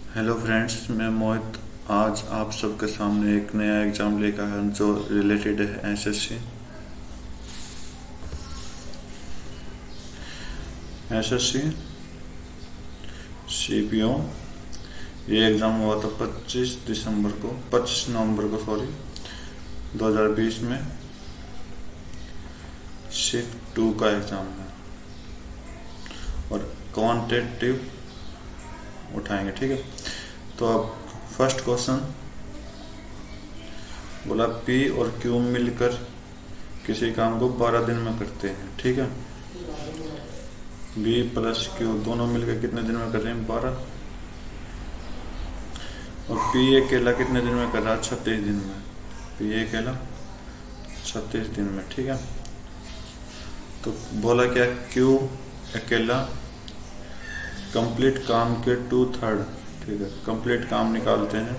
Hello friends, मैं मोहित आज आप सबके सामने एक नया एग्ज़ाम लेकर आया हूं जो रिलेटेड है एसएससी सीपीओ। ये एग्ज़ाम हुआ था 25 नवंबर को 2020 में। शिफ्ट 2 का एग्ज़ाम है और क्वांटिटेटिव उठाएंगे, ठीक है। तो अब फर्स्ट क्वेश्चन बोला पी और क्यू मिलकर किसी काम को 12 दिन में करते हैं, ठीक है। बी प्लस क्यू दोनों मिलकर कितने दिन में कर रहे हैं? 12। और पी अकेला कितने दिन में कर रहा है? 36 दिन में। पी अकेला 36 दिन में, ठीक है। तो बोला क्या, क्यू अकेला कंप्लीट काम के 2/3, ठीक है। कंप्लीट काम निकालते हैं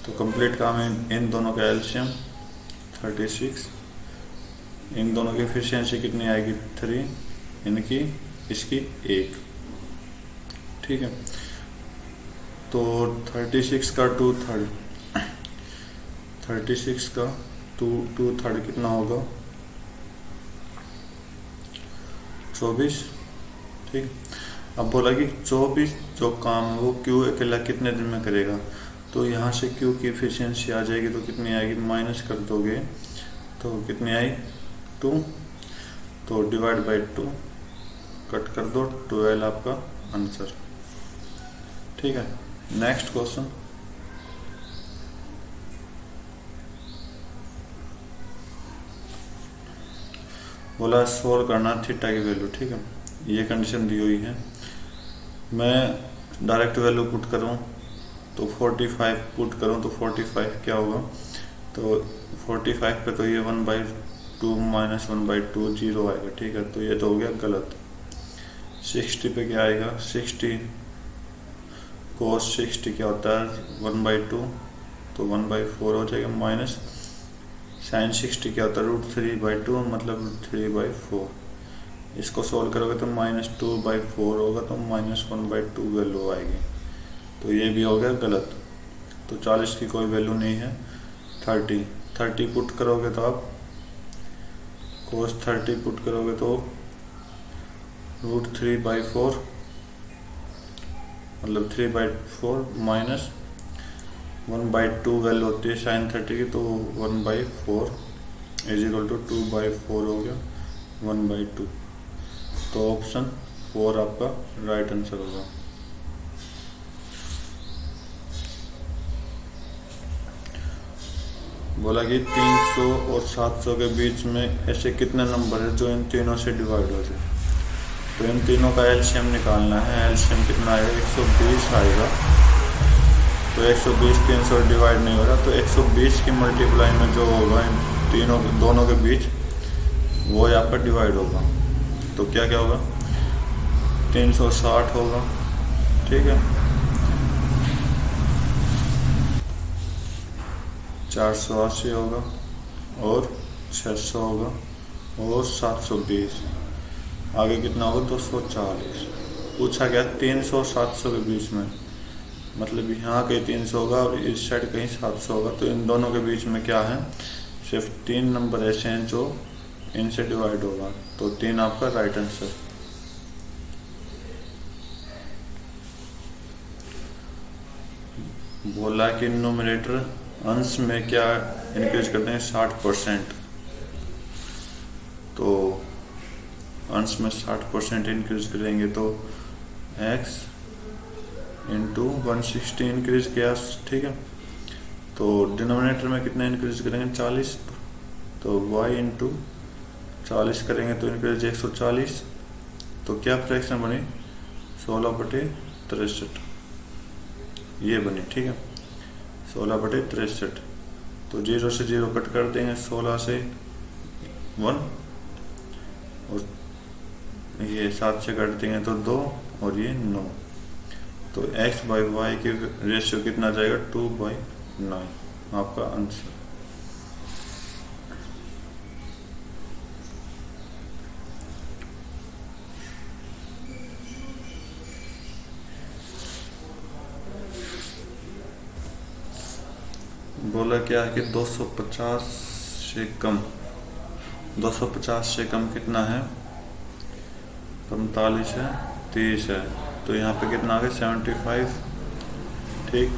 तो कंप्लीट काम इन दोनों का एलसीएम 36, इन दोनों की एफिशिएंसी कितनी आएगी? 3, इनकी इसकी 1, ठीक है। तो 36 का 2/3, 36 का 2/3 कितना होगा? 24, ठीक। अब बोला कि 24 जो काम है वो क्यू अकेला कितने दिन में करेगा। तो यहाँ से क्यू की एफिशिएंसी आ जाएगी तो कितनी आएगी? माइनस कर दोगे तो कितनी आई? 2। तो डिवाइड बाई 2 कट कर दो, 12 आपका आंसर, ठीक है। नेक्स्ट क्वेश्चन बोला सोल्व करना थीटा की वैल्यू, ठीक है। ये कंडीशन दी हुई है। मैं डायरेक्ट वैल्यू पुट करूँ तो 45 पुट करूँ तो 45 क्या होगा? तो 45 पे तो ये 1/2 माइनस 1/2 0 आएगा, ठीक है। तो ये तो हो गया गलत। 60 पे क्या आएगा? 60 cos 60 क्या होता है? 1/2, तो 1/4 हो जाएगा। माइनस sin 60 क्या होता है? √3/2, मतलब √3/4। इसको सोल्व करोगे तो -2/4 होगा, तो -1/2 वैल्यू आएगी। तो ये भी हो गया गलत। तो 40 की कोई वैल्यू नहीं है। 30 पुट करोगे तो आप cos 30 पुट करोगे तो √3/4, मतलब 3/4 माइनस 1/2 वैल्यू होती है sin 30 की, तो 1/4 इज इक्वल टू 2/4 हो गया 1/2। तो ऑप्शन 4 आपका राइट आंसर होगा। बोला कि 300 और 700 के बीच में ऐसे कितने नंबर है जो इन तीनों से डिवाइड हो जाए। तो इन तीनों का एलसीएम निकालना है। एलसीएम कितना आएगा? 120 आएगा। तो 120 300 डिवाइड नहीं हो रहा, तो 120 की मल्टीप्लाई में जो होगा इन दोनों के बीच वो यहाँ पर डिवाइड होगा। तो क्या क्या होगा? 360 होगा, ठीक है। 480 होगा और 600 होगा और 720। आगे कितना होगा? 240। पूछा गया 300 700 के बीच में, मतलब यहाँ कहीं 300 होगा और इस साइड कहीं 700 होगा। तो इन दोनों के बीच में क्या है? सिर्फ 3 नंबर ऐसे हैं जो इनसे डिवाइड होगा। तो 3 आपका राइट आंसर। बोला कि न्यूमरेटर अंश में क्या इंक्रीज करते हैं? 60%। तो अंश में 60% इंक्रीज करेंगे तो x इंटू 160 इंक्रीज किया, ठीक है। तो डिनोमिनेटर में कितना इंक्रीज करेंगे? 40। तो y इंटू 40 करेंगे तो इंक्रीज 140। तो क्या फ्रैक्शन बनी? 16/63 ये बनी, ठीक है। 16/63। तो 0 से 0 कट कर देंगे, 16 से 1 और ये 7 से कट देंगे तो 2 और ये 9। तो x/y की रेशियो कितना जाएगा? 2/9 आपका आंसर। बोला क्या है कि 250 से कम, 250 से कम कितना है, 45 है, 30 है, तो यहाँ पे कितना आ गया 75, ठीक।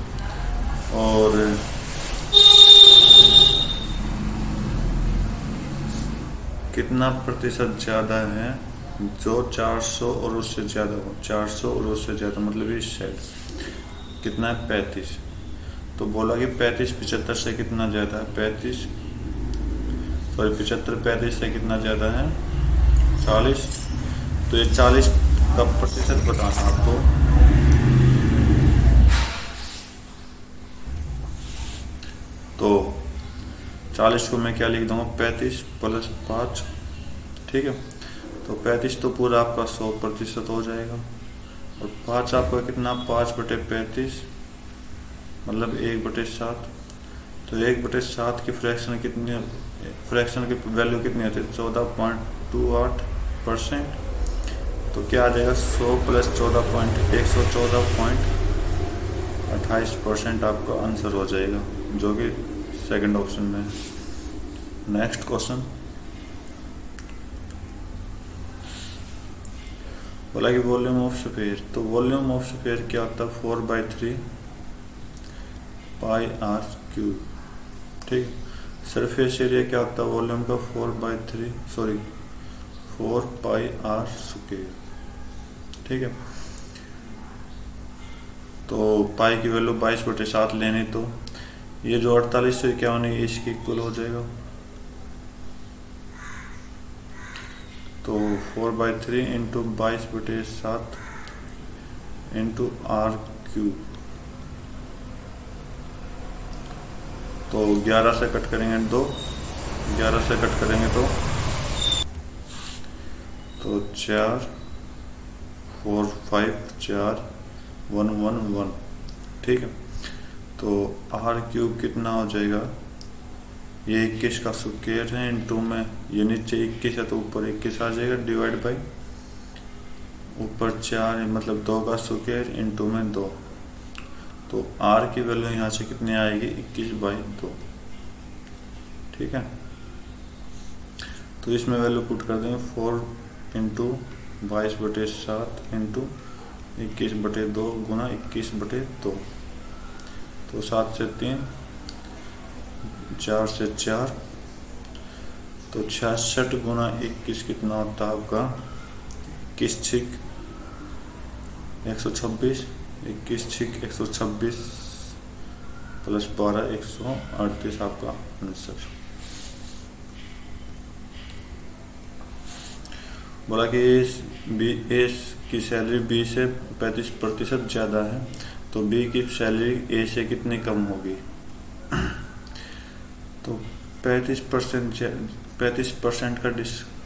और कितना प्रतिशत ज़्यादा है, जो 400 और उससे ज़्यादा हो, 400 और उससे ज़्यादा मतलब इस साइड कितना है 35। तो बोला कि 35 75 से कितना ज़्यादा है, 75 35 से कितना ज़्यादा है 40। तो ये 40 का प्रतिशत बताना आपको। तो 40 को मैं क्या लिख दूंगा, 35 + 5, ठीक है। तो 35 तो पूरा आपका 100% हो जाएगा, और 5 आपका कितना 5/35 मतलब 1/7। तो 1/7 की फ्रैक्शन कितनी, फ्रैक्शन की वैल्यू कितनी होती है 14.28%। तो क्या आ जाएगा 100 + 114.28% आपका आंसर हो जाएगा, जो कि सेकंड ऑप्शन में है। नेक्स्ट क्वेश्चन बोला कि वॉल्यूम ऑफ स्फीयर। तो वॉल्यूम ऑफ स्फीयर क्या होता है 4/3 πr³, ठीक। सरफेस एरिया क्या होता है वॉल्यूम का 4πr², ठीक है। तो पाई की वैल्यू 22/7 लेनी, तो ये जो 48 से क्या होनी इसकी इक्वल हो जाएगा। तो 4/3 × 22/7 × r³। तो 11 से कट करेंगे 2, 11 से कट करेंगे तो 4 4 5 4 1 1 1, ठीक है। तो r³ कितना हो जाएगा, ये 21 का स्क्वायर है, इनटू में ये नीचे 21 है तो ऊपर 21 आ जाएगा, डिवाइड बाई ऊपर 4 है मतलब 2 का स्क्वायर इनटू में 2। तो r की वैल्यू यहाँ से कितनी आएगी 21/2, ठीक है। तो इसमें वैल्यू पुट कर देंगे 4 × 22/7 × 21/2 गुना 21/2। तो 7 से 3, 4 से 4, तो 66 गुना 21 कितना होता है आपका 21 126, 21 126 + 12 138 आपका आंसर। बोला कि ए की सैलरी बी से 35% ज़्यादा है, तो बी की सैलरी ए से कितनी कम होगी। तो 35% का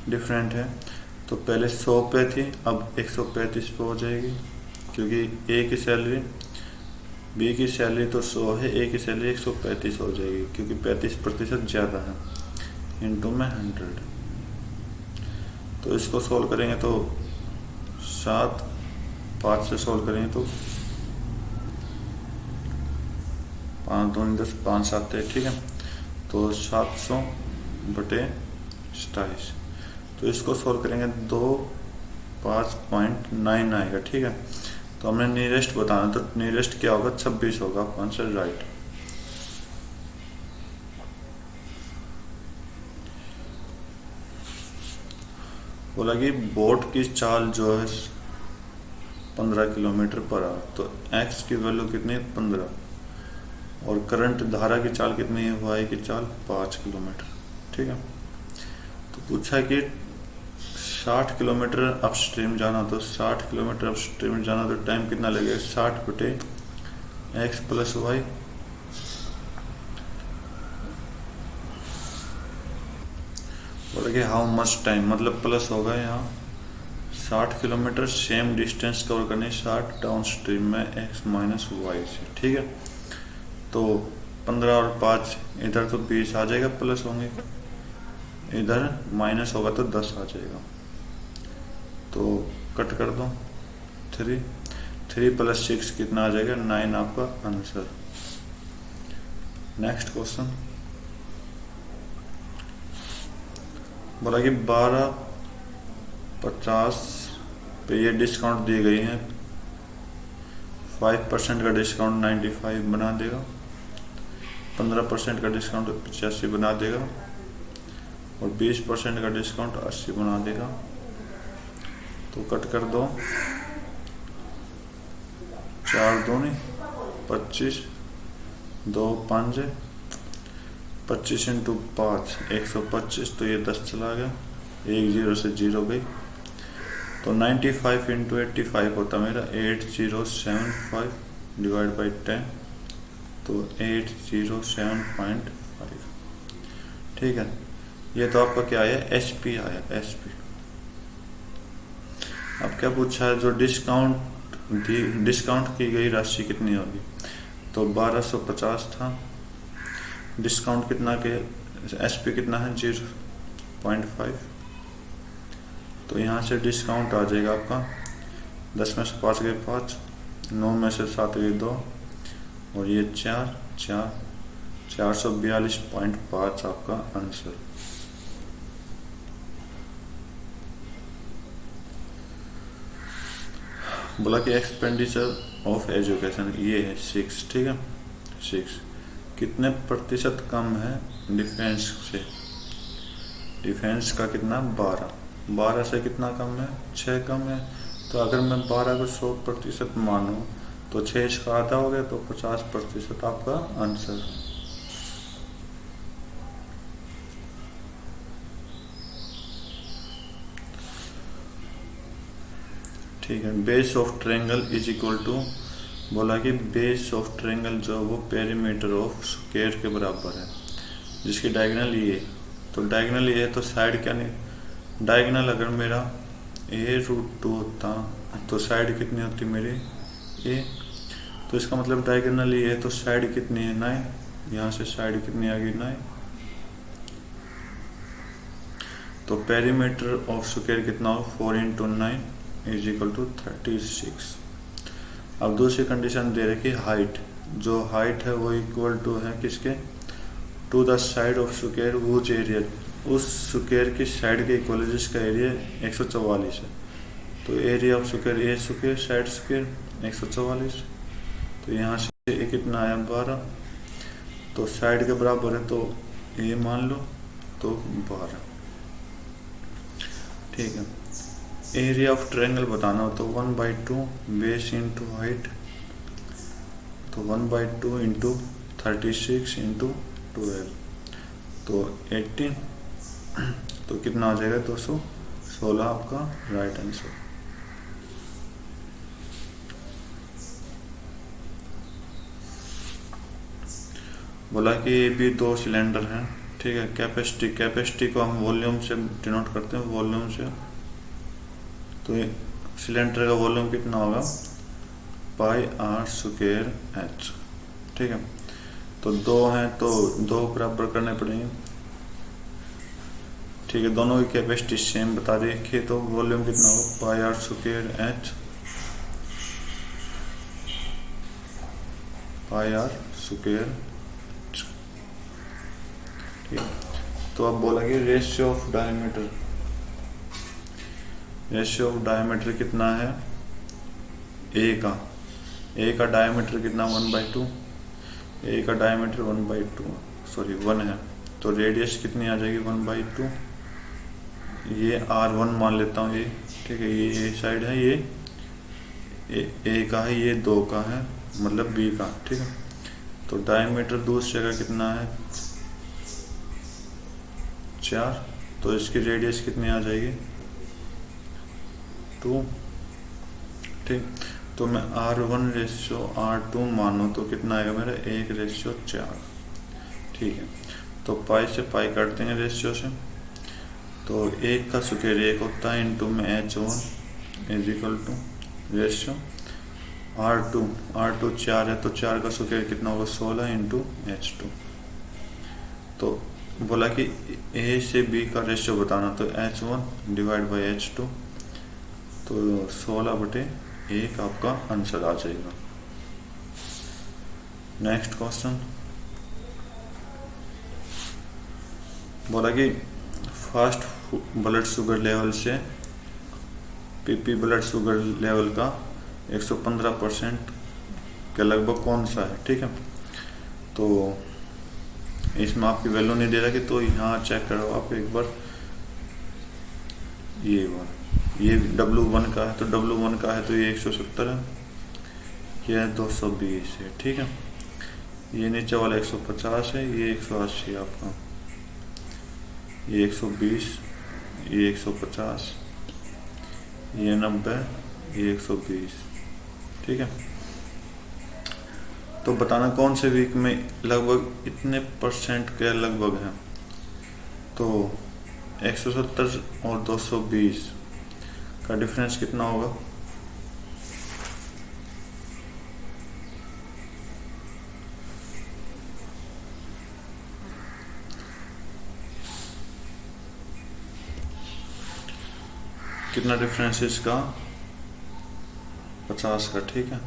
डिफरेंट है, तो पहले 100 पे थी अब 135 पे हो जाएगी, क्योंकि ए की सैलरी बी की सैलरी तो 100 है, ए की सैलरी 135 हो जाएगी, क्योंकि 35% ज़्यादा है, इनटू में 100। तो इसको सोल्व करेंगे तो 7 5 से सोल्व करेंगे तो 5 2 10 5 7 है, ठीक है। तो 700/27, तो इसको सोल्व करेंगे 2 5.9 आएगा, ठीक है। तो हमने नियरेस्ट बताना, तो नियरेस्ट क्या होगा 26 होगा, आंसर राइट। बोला कि बोट की चाल जो है 15 km/h, तो x की वैल्यू कितनी है 15, और करंट धारा की चाल कितनी है y की चाल 5 किलोमीटर, ठीक है। तो पूछा कि 60 किलोमीटर अपस्ट्रीम जाना, तो 60 किलोमीटर अपस्ट्रीम जाना तो टाइम कितना लगेगा 60/x + y। बोला कि हाउ मच टाइम मतलब प्लस होगा यहाँ 60 किलोमीटर सेम डिस्टेंस कवर करने 60 डाउन स्ट्रीम में x - y से, ठीक है। तो 15 और 5 इधर तो 20 आ जाएगा, प्लस होंगे, इधर माइनस होगा तो 10 आ जाएगा। तो कट कर दो 3 + 6 कितना आ जाएगा 9 आपका आंसर। नेक्स्ट क्वेश्चन बोला कि 12.50 पे ये डिस्काउंट दी गई है, 5% का डिस्काउंट 95 बना देगा, 15% का डिस्काउंट 85 बना देगा और 20% का डिस्काउंट 80 बना देगा। तो कट कर दो, 4 दूनी 25, 2 5 25 इंटू 5 125, तो ये 10 चला गया, 1 0 से 0 गई, तो 95 इंटू 85 होता मेरा 8075 डिवाइड बाई 10, तो 8075। ठीक है, ये तो आपका क्या आया, एचपी आया, एचपी। अब क्या पूछा है, जो डिस्काउंट की गई राशि कितनी होगी, तो 1250 था, डिस्काउंट कितना के, एचपी कितना है 0.5, तो यहाँ से डिस्काउंट आ जाएगा आपका 10 में से 5 गए 5, 9 में से 7 गए 2 और ये 442.5 आपका आंसर। बोला कि एक्सपेंडिचर ऑफ एजुकेशन ये है 6, ठीक है 6, कितने प्रतिशत कम है डिफेंस से, डिफेंस का कितना 12 से कितना कम है 6 कम है, तो अगर मैं 12 को 100% मानूं तो 6 इसका आधा हो गया, तो 50% आपका आंसर। ठीक है, base of triangle is equal to, बोला कि बेस ऑफ ट्रायंगल जो वो पेरीमीटर ऑफ स्क्वायर के बराबर है, जिसकी डायगोनल ये, तो डायगोनल ये है तो साइड क्या नहीं, डायगोनल अगर मेरा a√2 होता तो साइड कितनी होती मेरी a, तो इसका मतलब डायगोनल ये है तो साइड कितनी है 9, यहाँ से साइड कितनी आ गई 9, तो पेरीमीटर ऑफ स्क्वायर कितना हो 4 इंटू 9 इज इक्वल टू 36। अब दूसरी कंडीशन दे रही कि हाइट, जो हाइट है वो इक्वल टू है किसके, to the side of square which area, उस स्क्वायर की साइड के इक्वल जिसका एरिया 144 है, तो area of square a square side square 144, तो यहाँ से ए कितना आया 12, तो साइड के बराबर है तो ए मान लो तो 12। ठीक है, एरिया ऑफ ट्रायंगल बताना हो तो 1/2 बेस इंटू हाइट, तो 1/2 इंटू 36 इंटू 12, तो 18, तो कितना आ जाएगा 216 आपका राइट आंसर। बोला कि ये भी 2 सिलेंडर हैं, ठीक है, कैपेसिटी को हम वॉल्यूम से डिनोट करते हैं, वॉल्यूम से, तो सिलेंडर का वॉल्यूम कितना होगा πr²h, ठीक है, तो 2 हैं तो 2 बराबर करने पड़ेंगे, ठीक है, दोनों की कैपेसिटी सेम बता रखिए, तो वॉल्यूम कितना होगा πr²h, πr², ठीक। तो अब बोला कि ratio of diameter, ratio of diameter कितना है ए का डायमीटर कितना 1/2, ए का डायमीटर 1 है, तो रेडियस कितनी आ जाएगी 1/2, ये R1 मान लेता हूँ ये, ठीक है, ये ए साइड है, ये ए का है, ये 2 का है, मतलब बी का, ठीक है, तो डायमीटर दूसरी जगह कितना है 4, तो इसकी रेडियस कितनी आ जाएगी 2, ठीक, तो मैं R1/R2 मानूँ तो कितना आएगा मेरा 1/4, ठीक है, तो पाई से पाई काट देंगे रेशियो से, तो 1 का स्क्वायर 1 होता है, इंटू में h1 is equal two ratio R2 4 है, तो 4 का स्क्वायर कितना होगा 16 इंटू h2, तो बोला कि ए से बी का रेशियो बताना, तो h1 डिवाइड बाई h2, तो 16/1 आपका आंसर आ जाएगा। नेक्स्ट क्वेश्चन बोला कि फास्ट ब्लड शुगर लेवल से पीपी ब्लड शुगर लेवल का 115% के लगभग कौन सा है, ठीक है। तो इसमें आपकी वैल्यू नहीं दे रहा कि, तो यहाँ चेक करो आप एक बार, ये W1 का है, तो W1 का है तो ये 170 है, ये 220 है, ठीक है। ये नीचे वाला 150 है, ये 180 आपका, ये 120, ये 150, ये 90, ये 120, ठीक है। तो बताना कौन से वीक में लगभग इतने परसेंट के लगभग है। तो 170 और 220 का डिफरेंस कितना होगा? कितना डिफरेंस इसका? 50 का, ठीक है।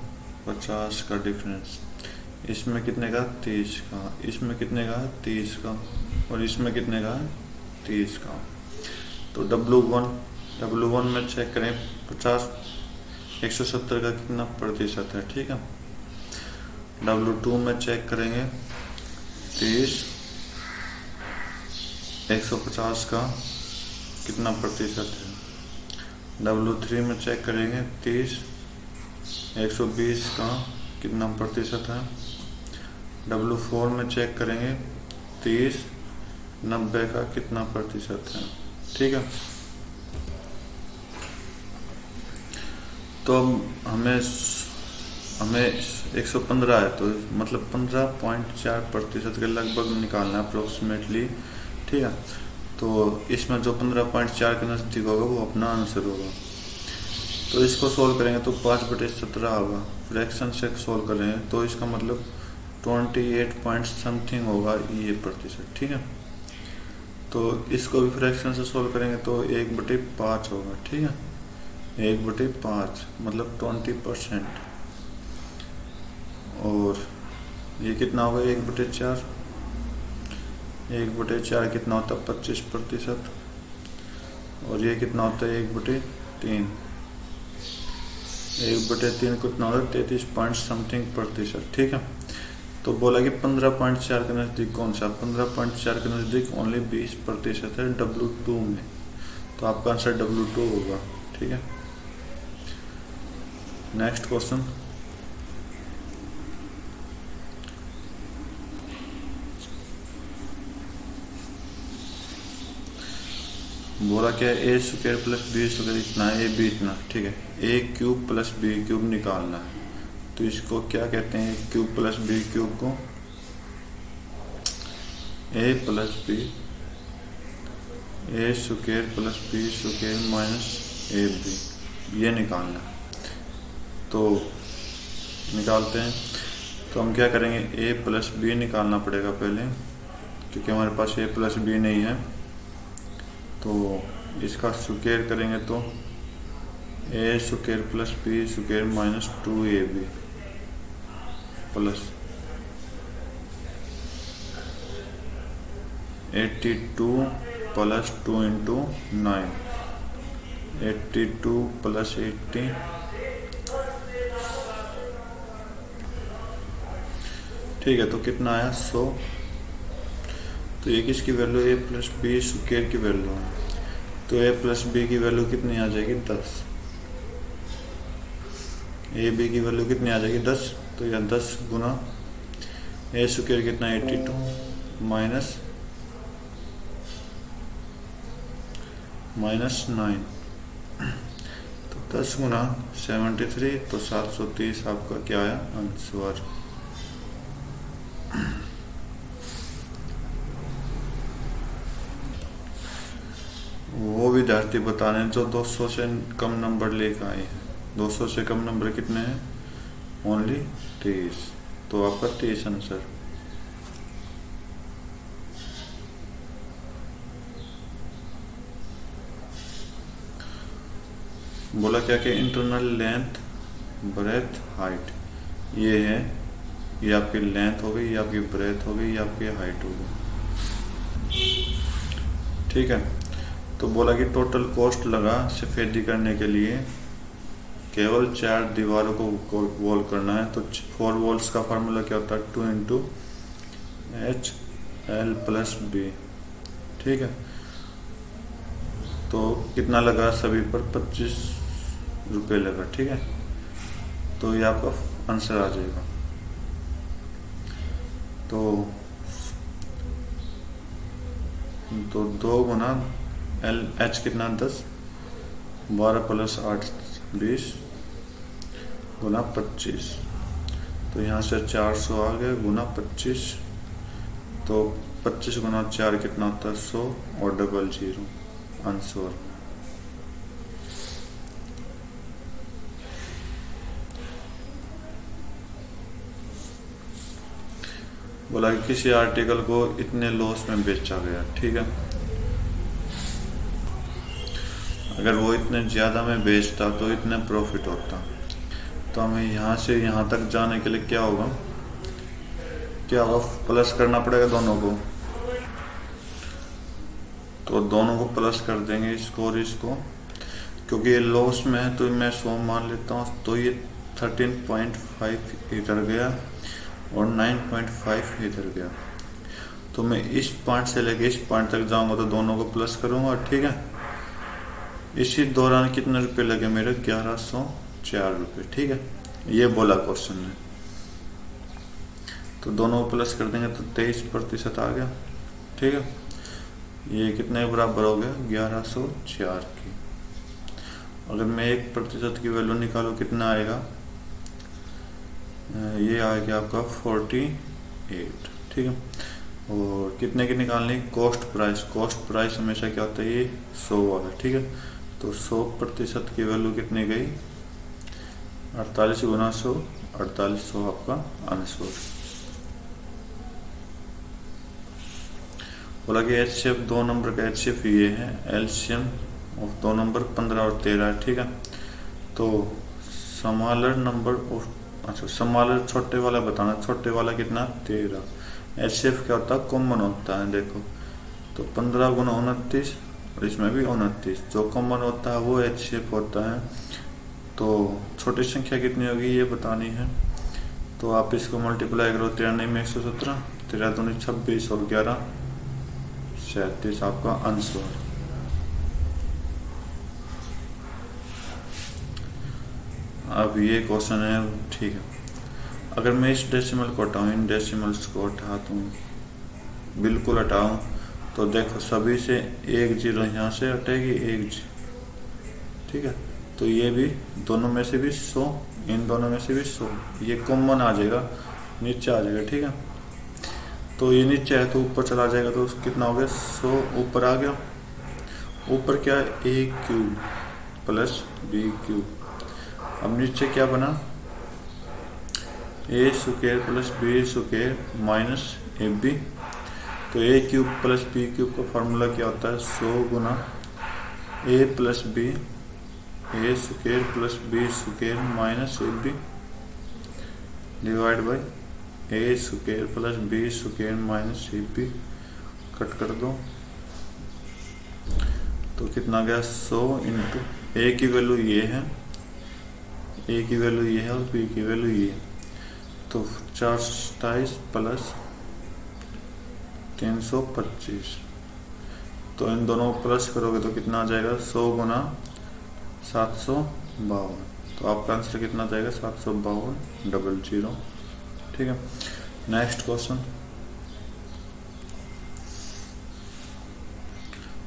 50 का डिफरेंस, इसमें कितने का? 30 का, इसमें कितने का? 30 का, और इसमें कितने का? 30 का। तो W1 में चेक करें 50, 170 का कितना प्रतिशत है, ठीक है। W2 में चेक करेंगे 30, 150 का कितना प्रतिशत है। W3 में चेक करेंगे 30, 120 का कितना प्रतिशत है। W4 में चेक करेंगे 30, 90 का कितना प्रतिशत है, ठीक है। तो हमें 115 है, तो मतलब 15.4% के लगभग निकालना है अप्रोक्सीमेटली, ठीक है। तो इसमें जो 15.4 के नज़दीक होगा वो अपना आंसर होगा। तो इसको सोल्व करेंगे तो 5/17 होगा। फ्रैक्शन से सोल्व करेंगे तो इसका मतलब 28 पॉइंट समथिंग होगा ये प्रतिशत, ठीक है। तो इसको भी फ्रैक्शन से सोल्व करेंगे तो 1/5 होगा, ठीक है। 1/5 मतलब 20%। और ये कितना होगा? 1/4, 1/4 कितना होता है? 25%। और ये कितना होता है? 1/3, 1/3 कितना होता है? 33 पॉइंट समथिंग प्रतिशत, ठीक है। तो बोला कि 15.4 के नज़दीक कौन सा? 15.4 के नज़दीक ओनली 20% है W2 में, तो आपका आंसर W2 होगा, ठीक है। नेक्स्ट क्वेश्चन, बोला क्या है? A square plus B square इतना है, A B इतना, ठीक है। A cube plus B cube निकालना है, तो इसको क्या कहते हैं? क्यूब प्लस B क्यूब को A plus B, A square plus B square minus AB, ये निकालना है। तो निकालते हैं। तो हम क्या करेंगे? A प्लस B निकालना पड़ेगा पहले, क्योंकि हमारे पास A प्लस B नहीं है। तो इसका स्क्वायर करेंगे तो A square plus B square minus 2AB plus 82 plus 2 into 9, 82 plus 80, ठीक है। तो कितना आया? 100। तो ये किसकी value? A plus B square की वैल्यू है। तो A प्लस B की वैल्यू कितनी आ जाएगी? 10। A B की वैल्यू कितनी आ जाएगी? 10। तो यह 10 गुना A स्क्वायर कितना? 82 माइनस 9, तो 10 गुना 73, तो 730 आपका क्या आया आंसर। वो विद्यार्थी बताने जो 200 से कम नंबर लेकर आए हैं। 200 से कम नंबर कितने हैं? ओनली 23। तो आपका 23 आंसर। बोला क्या कि इंटरनल लेंथ, ब्रेथ, हाइट, ये है, ये आपकी लेंथ हो गई, ये आपकी ब्रेथ हो गई, ये आपकी हाइट हो गई। ठीक है। तो बोला कि टोटल कॉस्ट लगा सफ़ेदी करने के लिए केवल 4 दीवारों को वॉल करना है। तो 4 वॉल्स का फार्मूला क्या होता है, 2 into H L plus B, ठीक है। तो कितना लगा सभी पर, 25 रुपये लगा, ठीक है। तो ये आपका आंसर आ जाएगा। तो 2 गुना एल एच कितना 10, 12 प्लस 8 20 गुना 25। तो यहाँ से 400 आ गया गुना 25। तो 25 गुना 4 कितना होता है 100 और 00 आंसर। बोला कि किसी आर्टिकल को इतने लॉस में बेचा गया, ठीक है। अगर वो इतने ज़्यादा में बेचता तो इतने प्रॉफिट होता। तो हमें यहाँ से यहाँ तक जाने के लिए क्या होगा, प्लस करना पड़ेगा दोनों को। तो दोनों को प्लस कर देंगे, इसको और इसको, क्योंकि ये लॉस में है तो मैं 100 मान लेता हूँ। तो ये 13.5 इधर गया और 9.5 इधर गया। तो मैं इस पॉइंट से लेके इस पॉइंट तक जाऊंगा तो दोनों को प्लस करूंगा, ठीक है। इसी दौरान कितने रुपए लगे मेरे, 1104 रुपये, ठीक है। ये बोला क्वेश्चन में। तो दोनों को प्लस कर देंगे तो 23% आ गया, ठीक है। ये कितने बराबर हो गया, 1104 की। अगर मैं 1% की वैल्यू निकालूं कितना आएगा, ये आएगा आपका 48, ठीक है। और कितने की निकालनी, कॉस्ट प्राइस हमेशा क्या होता है, ये 100 वाला, ठीक है। तो 100% की वैल्यू कितनी गई, 48 गुना 100, 4800 आपका आंसर। बोला कि एचसीएफ 2 नंबर का एचसीएफ ये है, एलसीएम ऑफ 2 नंबर 15 और 13 है, ठीक है। तो स्मॉलर नंबर ऑफ, अच्छा स्मॉलर छोटे वाला बताना, छोटे वाला कितना 13। एचसीएफ क्या होता है, कॉमन होता है, देखो। तो 15 गुना 29 और इसमें भी 29, जो कॉमन होता है वो एचसीएफ होता है। तो छोटी संख्या कितनी होगी ये बतानी है। तो आप इसको मल्टीप्लाई करो, 93 में 117, 13 दूनी 26 और 11 37 आपका आंसर। अब ये क्वेश्चन है, ठीक है। अगर मैं इस डेसिमल को हटाऊँ, इन डेसिमल्स को हटा दूँ, बिल्कुल हटाऊँ, तो देखो सभी से 1 0 यहाँ से हटेगी, 1 0, ठीक है। तो ये भी दोनों में से भी 100, इन दोनों में से भी 100, ये कॉमन आ जाएगा, नीचे आ जाएगा, ठीक है। तो ये नीचे है तो ऊपर चला जाएगा, तो कितना हो गया 100 ऊपर आ गया। ऊपर क्या है, A cube plus B cube. अब नीचे क्या बना, A square plus B square minus A B. तो A cube plus B cube का फॉर्मूला क्या होता है, 100 गुना A plus B, A square plus B square minus A B divide by A square plus B square minus A B. Cut कर दो तो कितना गया 100 इंटू ए की वैल्यू ये है, ए की वैल्यू ये है और बी की वैल्यू ये है। तो 427 प्लस 325। तो इन दोनों को प्लस करोगे तो कितना आ जाएगा, 100 गुना 752। तो आपका आंसर कितना जाएगा, 752 00, ठीक है। नेक्स्ट क्वेश्चन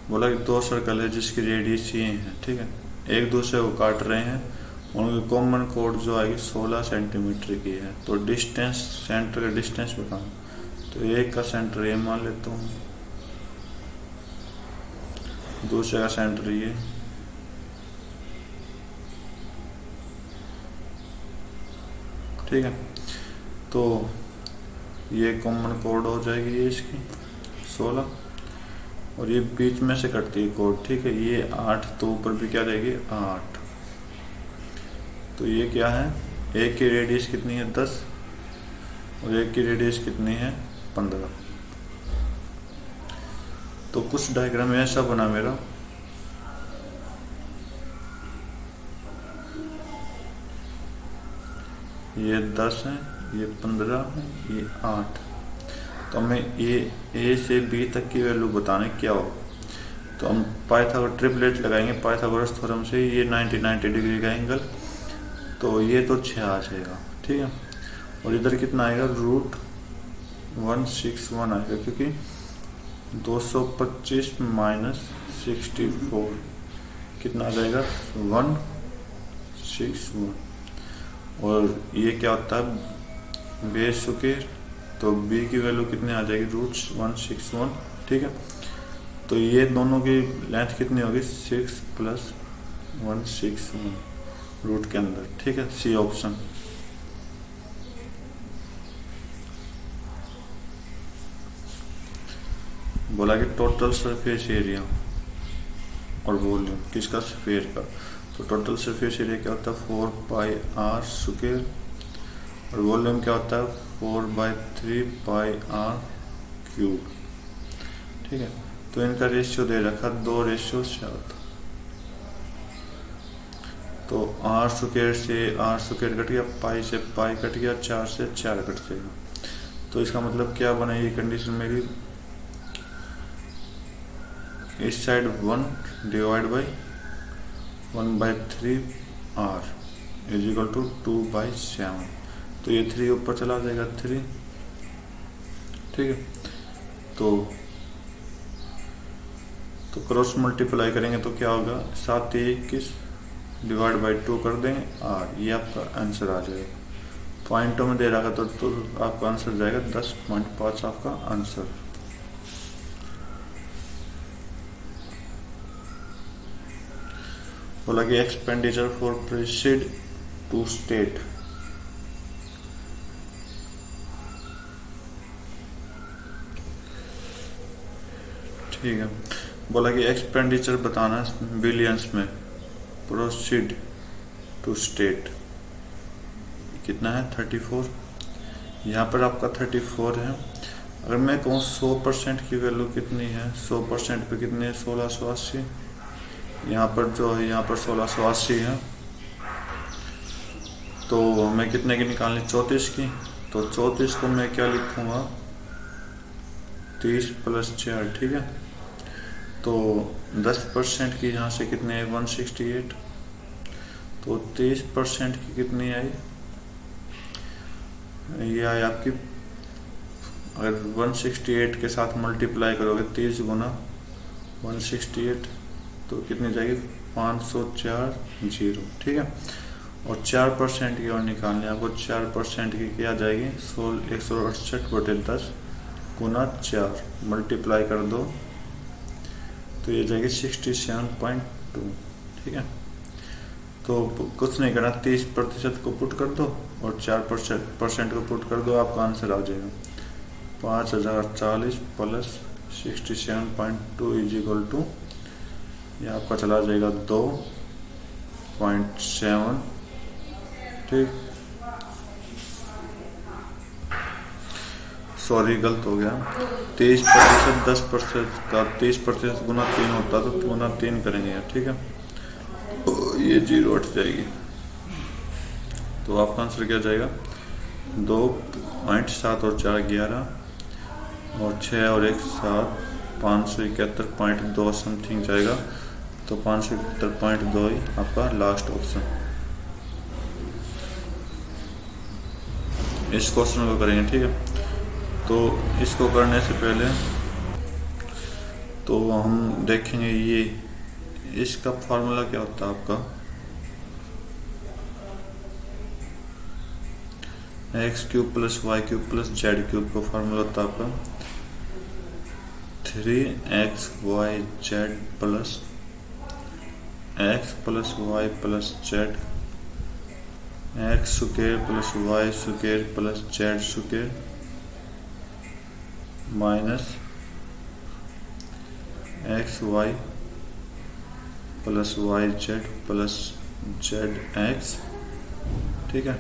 बोला कि 2 सर्कल है जिसकी रेडियस ये है, ठीक है। एक दूसरे को काट रहे हैं, उनकी कॉमन कोड जो आएगी 16 सेंटीमीटर की है। तो डिस्टेंस, सेंटर का डिस्टेंस बताना। तो एक का सेंटर ये मान लेता हूँ, दूसरे का सेंटर ये, ठीक है। तो ये कॉमन कोड हो जाएगी ये इसकी 16, और ये बीच में से कटती है कोड, ठीक है। ये 8, तो ऊपर भी क्या रहेगी 8। तो ये क्या है, एक की रेडियस कितनी है 10 और एक की रेडियस कितनी है 15। तो कुछ डायग्राम ऐसा बना मेरा, ये 10 है, ये 15 है, ये 8। तो हमें ए से बी तक की वैल्यू बताने क्या हो, तो हम पाइथागोरस ट्रिपलेट लगाएंगे पाइथागोरस थ्योरम से। ये 90 डिग्री का एंगल, तो ये तो 6 आ जाएगा, ठीक है। और इधर कितना आएगा, √161 आएगा, क्योंकि 225 माइनस 64 कितना आ जाएगा, 161। और ये क्या होता है, बेस स्क्वायर, तो बी की वैल्यू कितनी आ जाएगी, √161, ठीक है। तो ये दोनों की लेंथ कितनी होगी, 6 + 161 रूट के अंदर, ठीक है। C option. बोला कि टोटल सरफेस एरिया और वॉल्यूम किसका, स्फीयर का। तो टोटल सरफेस एरिया क्या होता है, 4πr², और वॉल्यूम क्या होता है, 4/3πr³, ठीक है। तो इनका रेशियो दे रखा 2:7। तो r² से r² कट गया, पाई से पाई कट गया, 4 से 4 कट जाएगा। तो इसका मतलब क्या बना ये कंडीशन मेरी, इस साइड 1 / 1/3r = 2/7। तो ये 3 ऊपर चला जाएगा, 3, ठीक है। तो क्रॉस मल्टीप्लाई करेंगे तो क्या होगा, 7 × 21 / 2 कर देंगे r, ये आपका आंसर आ जाएगा। पॉइंटों में दे रहा तो आपका आंसर जाएगा 10.5 आपका आंसर। बोला कि expenditure for precede to state, ठीक है। बोला कि एक्सपेंडिचर बताना बिलियंस में, प्रोसीड टू स्टेट कितना है, 34। यहाँ पर आपका 34 है। अगर मैं कहूँ 100% की वैल्यू कितनी है, 100% पे कितनी है, 1680। यहाँ पर जो है, यहाँ पर 1680 है। तो हमें कितने की निकालनी, 34 की। तो 34 को मैं क्या लिखूँगा, 30 + 4, ठीक है। तो 10% की यहाँ से कितने है, 168। तो 30% की कितनी आई, ये आई आपकी, अगर 168 के साथ मल्टीप्लाई करोगे 30 × 168 तो कितनी जाएगी, 504, ठीक है। और 4% की और निकालनी है आपको, 4% की क्या जाएगी, 168/10 × 4 मल्टीप्लाई कर दो तो ये जाएगी 67.2, ठीक है। तो कुछ नहीं करना, 30% को पुट कर दो और 4% को पुट कर दो, आपका आंसर आ जाएगा 5040 + 67.2 = ये आपका चला जाएगा 2.7, ठीक। सॉरी गलत हो गया, 30% 10% का 30% × 3 होता तो × 3 करेंगे, ठीक है। तो ये 0 हट जाएगी, तो आपका आंसर क्या जाएगा, 2.7 और 4 11 और 6 और 1 7, 571.2 समथिंग जाएगा। तो 571.2 ही आपका लास्ट ऑप्शन। इस क्वेश्चन को करेंगे, ठीक है। तो इसको करने से पहले तो हम देखेंगे ये इसका फॉर्मूला क्या होता है आपका, x³ + y³ + z³ का फॉर्मूला होता है आपका 3xyz + x + y + z, x² + y² + z² minus xy + yz + zx, ठीक है।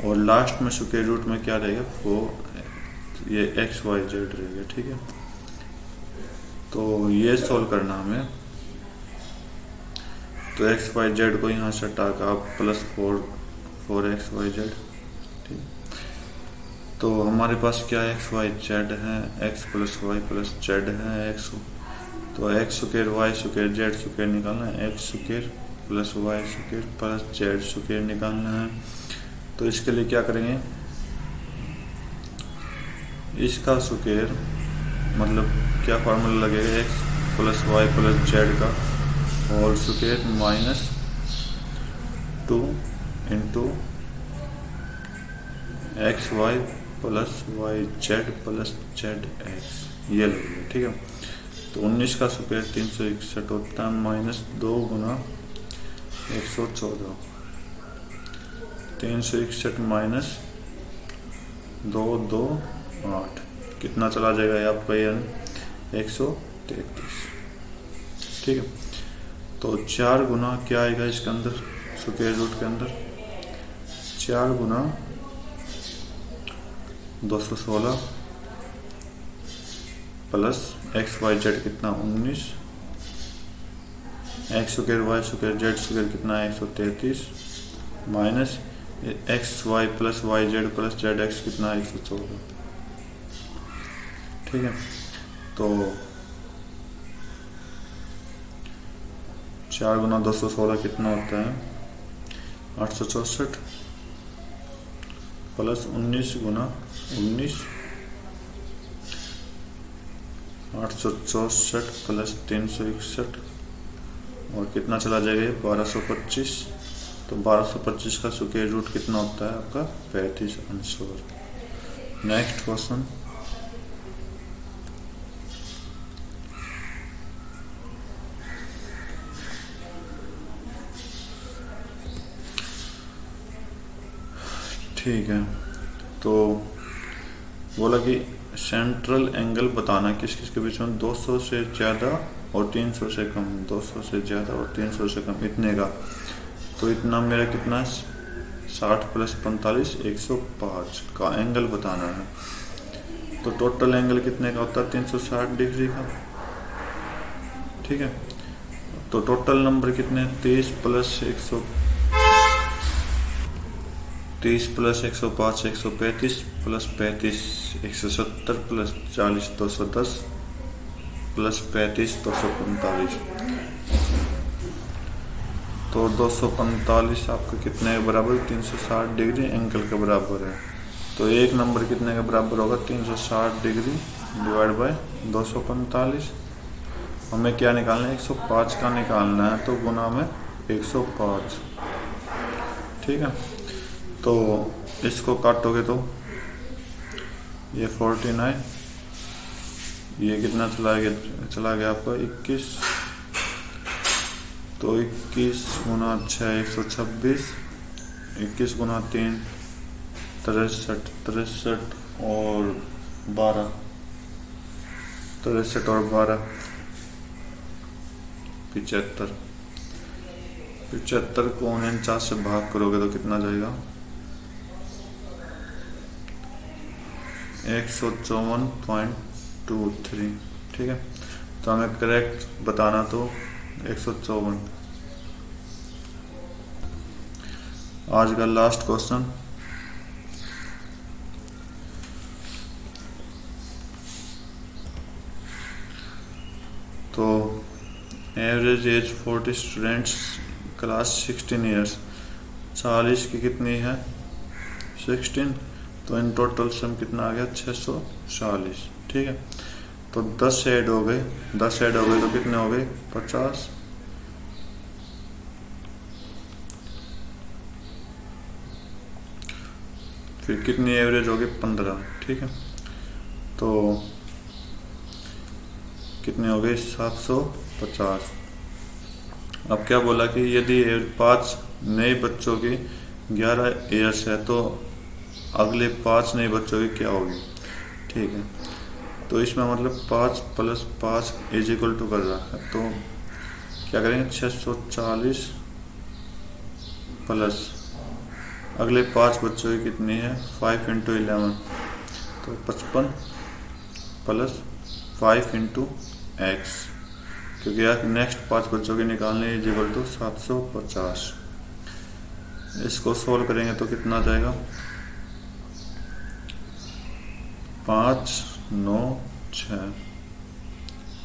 और लास्ट में स्क्वायर रूट में क्या रहेगा, ये एक्स वाई जेड रहेगा। ठीक है, तो ये सोल्व करना हमें। तो एक्स वाई जेड को यहाँ से हटा कर आप +4 एक्स वाई जेड। ठीक, तो हमारे पास क्या एक्स वाई जेड है, x plus Y plus z है एक्स। तो x square y square z square निकालना है, x square plus y square plus z square निकालना है। तो इसके लिए क्या करेंगे, इसका स्क्वायर मतलब क्या फार्मूला लगेगा, X plus Y plus Z का whole square -2 into X Y plus Y Z plus Z X, ये लगेगा। ठीक है, तो 19 का स्क्वायर 361 होता है -2 गुना 114, 361 माइनस 2 2 8, कितना चला जाएगा ये आपका, ये 133। ठीक है, तो 4 गुना क्या आएगा इसके अंदर, स्क्वायर रूट के अंदर 4 गुना 216 प्लस एक्स वाई जेड कितना 19, x square y square z square कितना है 133, minus x Y plus Y Z plus Z x कितना है 114। ठीक है, तो 4 गुना 216 कितना होता है 864 प्लस 19 गुना 19 864 प्लस 361 और कितना चला जाएगा 1225। तो 1225 का स्क्वायर रूट कितना होता है आपका 35 आंसर। नेक्स्ट क्वेश्चन, ठीक है, तो बोला कि सेंट्रल एंगल बताना किस किस के बीच में 200 से ज़्यादा और 300 से कम, 200 से ज़्यादा और 300 से कम इतने का। तो इतना मेरा कितना 60 प्लस 45 105 का एंगल बताना है। तो टोटल एंगल कितने का होता है 360 डिग्री का। ठीक है, तो टोटल नंबर कितने 30 प्लस 105 135 प्लस 35 170 प्लस 40 210 प्लस 35 245। तो 245 आपका कितने के बराबर 360 डिग्री एंगल के बराबर है। तो एक नंबर कितने के बराबर होगा 360 डिग्री डिवाइड बाय 245। हमें क्या निकालना है 105 का निकालना है, तो गुना में 105। ठीक है, तो इसको काटोगे तो ये 49, ये कितना चला गया आपका 21। तो 21 गुना 6 126, 21 गुना 3 63 और 12 63 और 12 75 को 49 से भाग करोगे तो कितना जाएगा 154.23। ठीक है, तो हमें करेक्ट बताना तो 154। आज का लास्ट क्वेश्चन, तो average age 40 students class 16 years, 40 की कितनी है 16, तो इन टोटल सम कितना आ गया 640। ठीक है, तो 10 ऐड हो गए, 10 ऐड हो गए तो कितने हो गए 50। फिर कितनी एवरेज हो गई 15। ठीक है, तो कितने हो गए 750। अब क्या बोला कि यदि 5 नए बच्चों की 11 ईयर्स है तो अगले 5 नए बच्चों की क्या होगी। ठीक है, तो इसमें मतलब 5 प्लस 5 इज इक्वल टू कर रहा है, तो क्या करेंगे 640 प्लस अगले 5 बच्चों की कितनी है 5 × 11, तो 55 प्लस 5 इंटू एक्स, क्योंकि यार नेक्स्ट 5 बच्चों के निकालने इज इक्वल टू 750। इसको सोल्व करेंगे तो कितना आ जाएगा, 5 9 6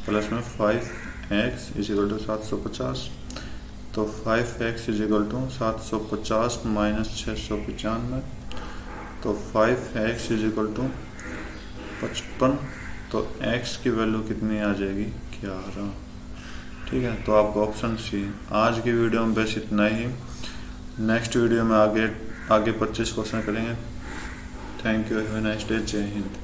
प्लस में 5x इज इक्वल टू 750। तो 5x is equal to 750 minus 695, तो 5x इज इक्वल टू 55। तो x की वैल्यू कितनी आ जाएगी, 11। ठीक है, तो आपका ऑप्शन सी। आज की वीडियो में बस इतना ही। नेक्स्ट वीडियो में आगे 25 क्वेश्चन करेंगे। Thank you, have a nice day, जय हिंद।